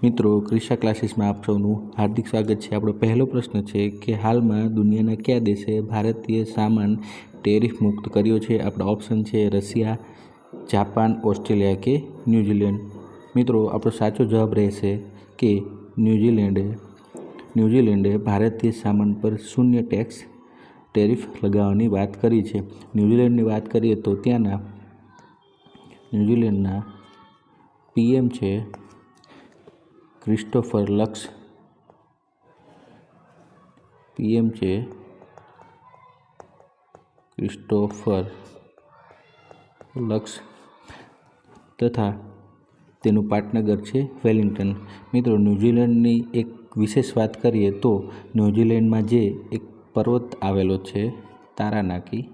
મિત્રો ક્રિશા ક્લાસીસમાં આપ સૌનું હાર્દિક સ્વાગત છે। આપણો પહેલો પ્રશ્ન છે કે હાલમાં દુનિયાના કયા દેશે ભારતીય સામાન ટેરિફ મુક્ત કર્યો છે? આપણા ઓપ્શન છે રશિયા, જાપાન, ઓસ્ટ્રેલિયા કે ન્યૂઝીલેન્ડ। મિત્રો આપણો સાચો જવાબ રહેશે કે ન્યૂઝીલેન્ડે ભારતીય સામાન પર શૂન્ય ટેક્સ ટેરિફ લગાવવાની વાત કરી છે। ન્યૂઝીલેન્ડની વાત કરીએ તો ન્યૂઝીલેન્ડના પીએમ છે ક્રિસ્ટોફર લક્સ તથા તેનું પાટનગર છે વેલિંગ્ટન। મિત્રો ન્યૂઝીલેન્ડની એક વિશેષ વાત કરીએ તો ન્યૂઝીલેન્ડમાં જે એક પર્વત આવેલો છે તારાનાકી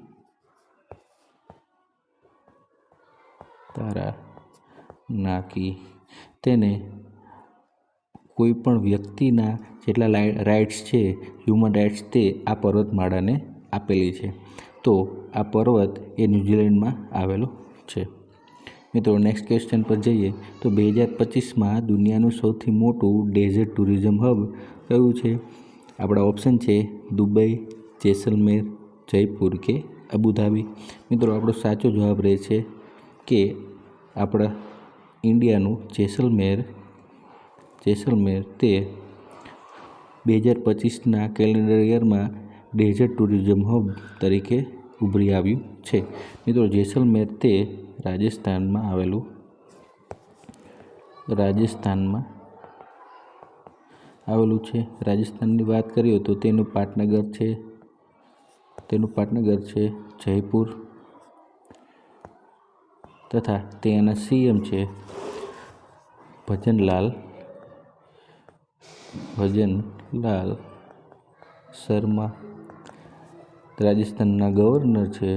તેને કોઈ પણ વ્યક્તિના જેટલા રાઇટ્સ છે, હ્યુમન રાઇટ્સ, તે આ પર્વતમાળાને આપેલી છે। તો આ પર્વત એ ન્યૂઝીલેન્ડમાં આવેલો છે। મિત્રો નેક્સ્ટ ક્વેશ્ચન પર જઈએ તો 2025માં દુનિયાનું સૌથી મોટું ડેઝર્ટ ટુરિઝમ હબ કયું છે? આપણા ઓપ્શન છે દુબઈ, જેસલમેર, જયપુર કે અબુધાબી। મિત્રો આપણો સાચો જવાબ રહેશે કે આપણા ઇન્ડિયાનું જેસલમેર તે 2025ના કેલેન્ડર યરમાં ડેઝર્ટ ટુરિઝમ હબ તરીકે ઉભરી આવ્યું છે। મિત્રો જેસલમેર તે રાજસ્થાનમાં આવેલું છે। રાજસ્થાનની વાત કરીએ તો તેનું પાટનગર છે જયપુર તથા ત્યાંના સીએમ છે ભજનલાલ શર્મા। રાજસ્થાનના ગવર્નર છે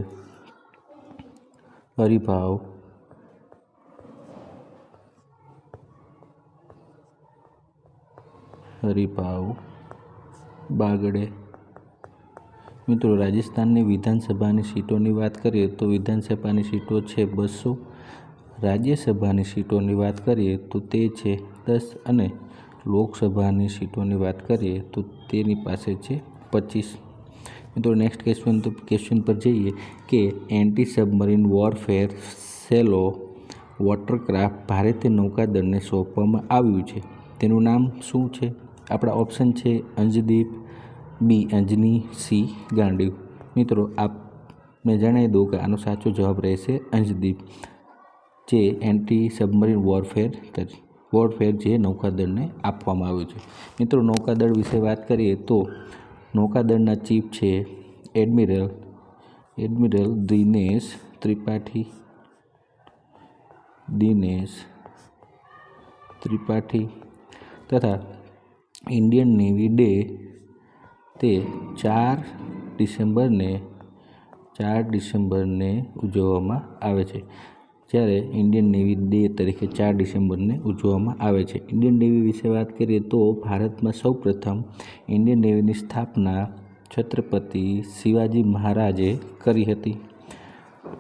હરિભાવ બાગડે। મિત્રો રાજસ્થાનની વિધાનસભાની સીટોની વાત કરીએ તો વિધાનસભાની સીટો છે 200, રાજ્યસભાની સીટોની વાત કરીએ તો તે છે 10 અને લોકસભાની સીટોની વાત કરીએ તો તેની પાસે છે 25। મિત્રો નેક્સ્ટ ક્વેશ્ચન પર જઈએ કે એન્ટી સબમરીન વોરફેર સેલો વોટરક્રાફ્ટ ભારતીય નૌકાદળને સોંપવામાં આવ્યું છે, તેનું નામ શું છે? આપણા ઓપ્શન છે અંજદીપ, બી અંજની, સી ગાંડીવ। મિત્રો આપને જણાવી દઉં કે આનો સાચો જવાબ રહેશે અંજદીપ, જે એન્ટી સબમરીન વોરફેર જે નૌકાદળને આપવામાં આવ્યું છે। મિત્રો નૌકાદળ વિશે વાત કરીએ તો નૌકાદળના ચીફ છે એડમિરલ દિનેશ ત્રિપાઠી તથા ઇન્ડિયન નેવી ડે તે 4 ડિસેમ્બરને ઉજવવામાં આવે છે। જ્યારે ઇન્ડિયન નેવી ડે તરીકે 4 ડિસેમ્બરને ઉજવવામાં આવે છે। ઇન્ડિયન નેવી વિશે વાત કરીએ તો ભારતમાં સૌપ્રથમ ઇન્ડિયન નેવીની સ્થાપના છત્રપતિ શિવાજી મહારાજે કરી હતી।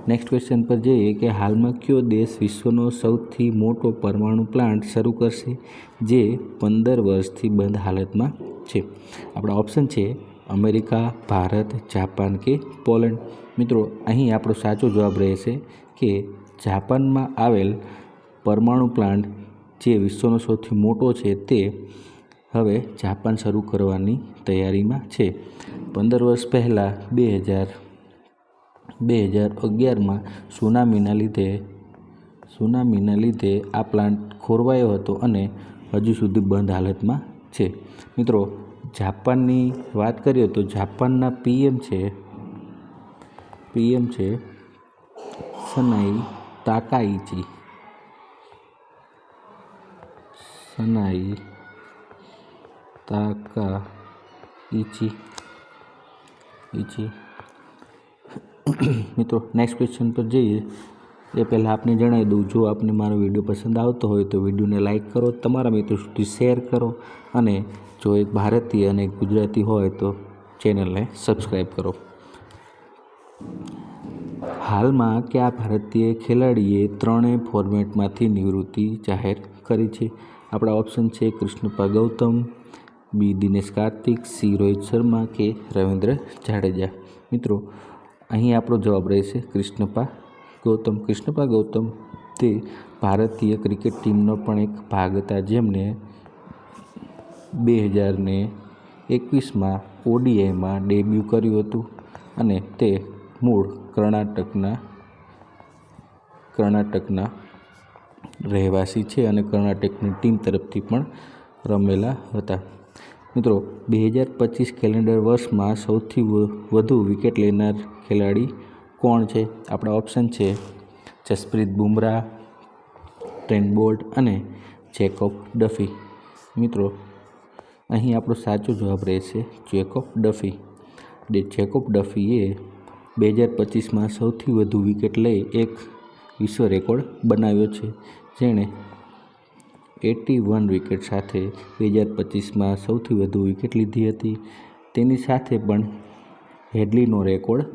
નેક્સ્ટ ક્વેશ્ચન પર જઈએ કે હાલમાં કયો દેશ વિશ્વનો સૌથી મોટો પરમાણુ પ્લાન્ટ શરૂ કરશે, જે 15 વર્ષથી બંધ હાલતમાં છે? આપણા ઓપ્શન છે અમેરિકા, ભારત, જાપાન કે પોલેન્ડ। મિત્રો અહીં આપણો સાચો જવાબ રહેશે કે જાપાનમાં આવેલ પરમાણુ પ્લાન્ટ જે વિશ્વનો સૌથી મોટો છે તે હવે જાપાન શરૂ કરવાની તૈયારીમાં છે। 15 વર્ષ પહેલાં 2011માં સુનામીના લીધે આ પ્લાન્ટ ખોરવાયો હતો અને હજુ સુધી બંધ હાલતમાં છે। મિત્રો જાપાનની વાત કરીએ તો જાપાનના પીએમ છે સનાઈ તાકાઇચી। મિત્રો નેક્સ્ટ ક્વેશ્ચન પર જઈએ એ પહેલાં આપને જણાવી દઉં, જો આપને મારો વિડીયો પસંદ આવતો હોય તો વિડીયોને લાઇક કરો, તમારા મિત્રો સુધી શેર કરો અને જો એક ભારતીય અને એક ગુજરાતી હોય તો ચેનલને સબસ્ક્રાઈબ કરો। હાલમાં કયા ભારતીય ખેલાડીએ 3 ફોર્મેટમાંથી નિવૃત્તિ જાહેર કરી છે? આપણા ઓપ્શન છે કૃષ્ણપ્પા ગૌતમ, બી દિનેશ કાર્તિક, સી રોહિત શર્મા કે રવિન્દ્ર જાડેજા. મિત્રો અહીં આપણો જવાબ રહેશે કૃષ્ણપ્પા ગૌતમ. કૃષ્ણપ્પા ગૌતમ તે ભારતીય ક્રિકેટ ટીમનો પણ એક ભાગ હતા, જેમણે 2021માં ઓડીઆઈમાં ડેબ્યુ કર્યું હતું અને તે મૂળ કર્ણાટકના રહેવાસી છે અને કર્ણાટકની ટીમ તરફથી પણ રમેલા હતા. મિત્રો 2025 કેલેન્ડર વર્ષમાં સૌથી વધુ વિકેટ લેનાર ખેલાડી કોણ છે? આપણા ઓપ્શન છે જસપ્રીત બુમરાહ, ટ્રેન્ટ બોલ્ટ અને જેકોબ ડફી. મિત્રો અહીં આપણો સાચો જવાબ રહેશે જેકોબ ડફી. જેકોબ ડફીએ 2025માં સૌથી વધુ વિકેટ લઈ એક વિશ્વ રેકોર્ડ બનાવ્યો છે, જેણે 81 વિકેટ સાથે 2025માં સૌથી વધુ વિકેટ લીધી હતી. તેની સાથે પણ હેડલીનો રેકોર્ડ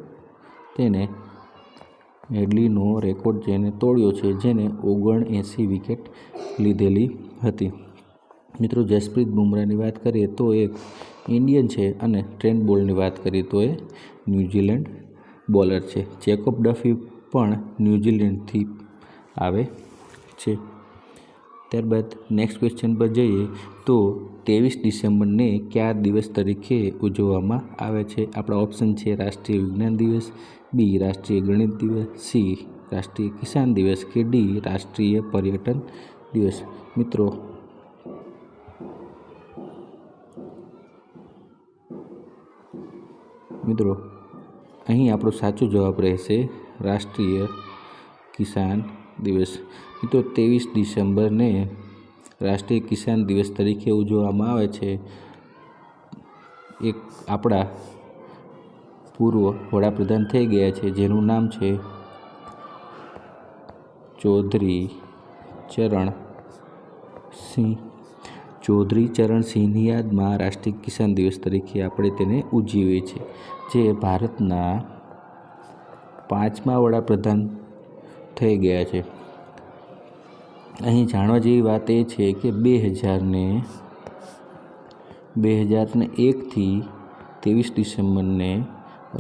જેને તોડ્યો છે, જેને 79 વિકેટ લીધેલી હતી. મિત્રો જસપ્રીત બુમરાહની વાત કરીએ તો એક ઇન્ડિયન છે અને ટ્રેન્ટ બોલ્ટની વાત કરીએ તો એ ન્યૂઝીલેન્ડ બોલર છે. જેકોબ ડફી પણ ન્યૂઝીલેન્ડથી આવે છે. ત્યારબાદ નેક્સ્ટ ક્વેશ્ચન પર જઈએ તો 23 ડિસેમ્બરને કયા દિવસ તરીકે ઉજવવામાં આવે છે? આપણા ઓપ્શન છે રાષ્ટ્રીય વિજ્ઞાન દિવસ, બી રાષ્ટ્રીય ગણિત દિવસ, સી રાષ્ટ્રીય કિસાન દિવસ કે ડી રાષ્ટ્રીય પર્યટન દિવસ. મિત્રો અહીં આપણો સાચો જવાબ રહેશે રાષ્ટ્રીય કિસાન દિવસ. મિત્રો 23 ડિસેમ્બરને રાષ્ટ્રીય કિસાન દિવસ તરીકે ઉજવવામાં આવે છે. એક આપણા પૂર્વ વડાપ્રધાન થઈ ગયા છે, જેનું નામ છે ચૌધરી ચરણસિંહની યાદમાં રાષ્ટ્રીય કિસાન દિવસ તરીકે આપણે તેને ઉજવીએ છીએ, જે ભારતના 5મા વડાપ્રધાન થઈ ગયા છે. અહીં જાણવા જેવી વાત એ છે કે 2001થી 23 ડિસેમ્બરને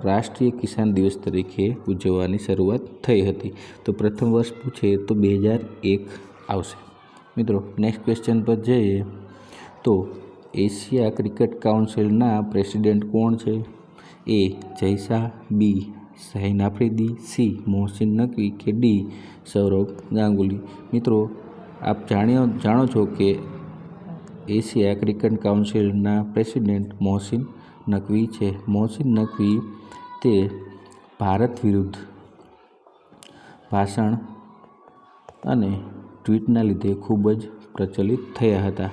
રાષ્ટ્રીય કિસાન દિવસ તરીકે ઉજવવાની શરૂઆત થઈ હતી. તો પ્રથમ વર્ષ પૂછે તો 2001 આવશે. મિત્રો નેક્સ્ટ ક્વેશ્ચન પર જઈએ તો એશિયા ક્રિકેટ કાઉન્સિલના પ્રેસિડેન્ટ કોણ છે? A Jay Shah, B Shaheen Afridi, C Mohsin Naqvi કે ડી સૌરવ ગાંગુલી. મિત્રો આપ જાણો છો કે એશિયા ક્રિકેટ કાઉન્સિલના પ્રેસિડેન્ટ મોહસિન નકવી છે. મોહસિન નકવી તે ભારત વિરુદ્ધ ભાષણ અને ટ્વીટના લીધે ખૂબ જ પ્રચલિત થયા હતા.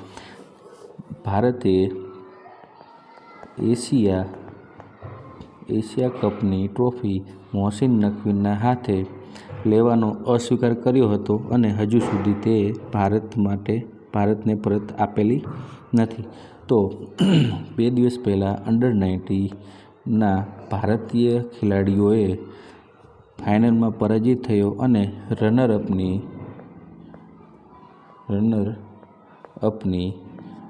ભારતે એશિયા કપની ટ્રોફી મોહસિન નકવીના હાથે લેવાનો અસ્વીકાર કર્યો હતો અને હજુ સુધી તે ભારતને પરત આપેલી નથી. તો 2 દિવસ પહેલાં અંડર-19ના ભારતીય ખેલાડીઓએ ફાઇનલમાં પરાજિત થયો અને રનર-અપની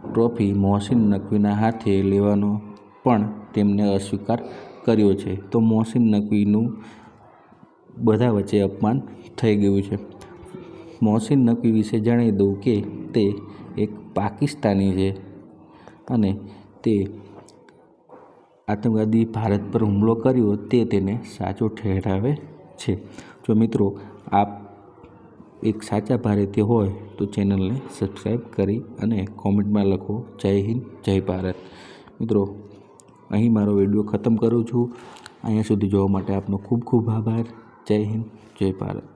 ટ્રોફી મોહસિન નકવીના હાથે લેવાનો પણ તેમને અસ્વીકાર કર્યો છે. તો મોહસિન નકવીનું બધા વચ્ચે અપમાન થઈ ગયું છે. મોહસિન નકવી વિશે જણાવી દઉં કે તે એક પાકિસ્તાની છે અને તે આતંકવાદી ભારત પર હુમલો કર્યો તે તેને સાચો ઠેરાવે છે. જો મિત્રો આપ એક સાચા ભારતીય હોય તો ચેનલને સબસ્ક્રાઈબ કરી અને કોમેન્ટમાં લખો જય હિન્દ જય ભારત. મિત્રો અહીં મારો વિડીયો ખતમ કરું છું. અહીંયા સુધી જોવા માટે આપનો ખૂબ ખૂબ આભાર. જય હિન્દ જય ભારત.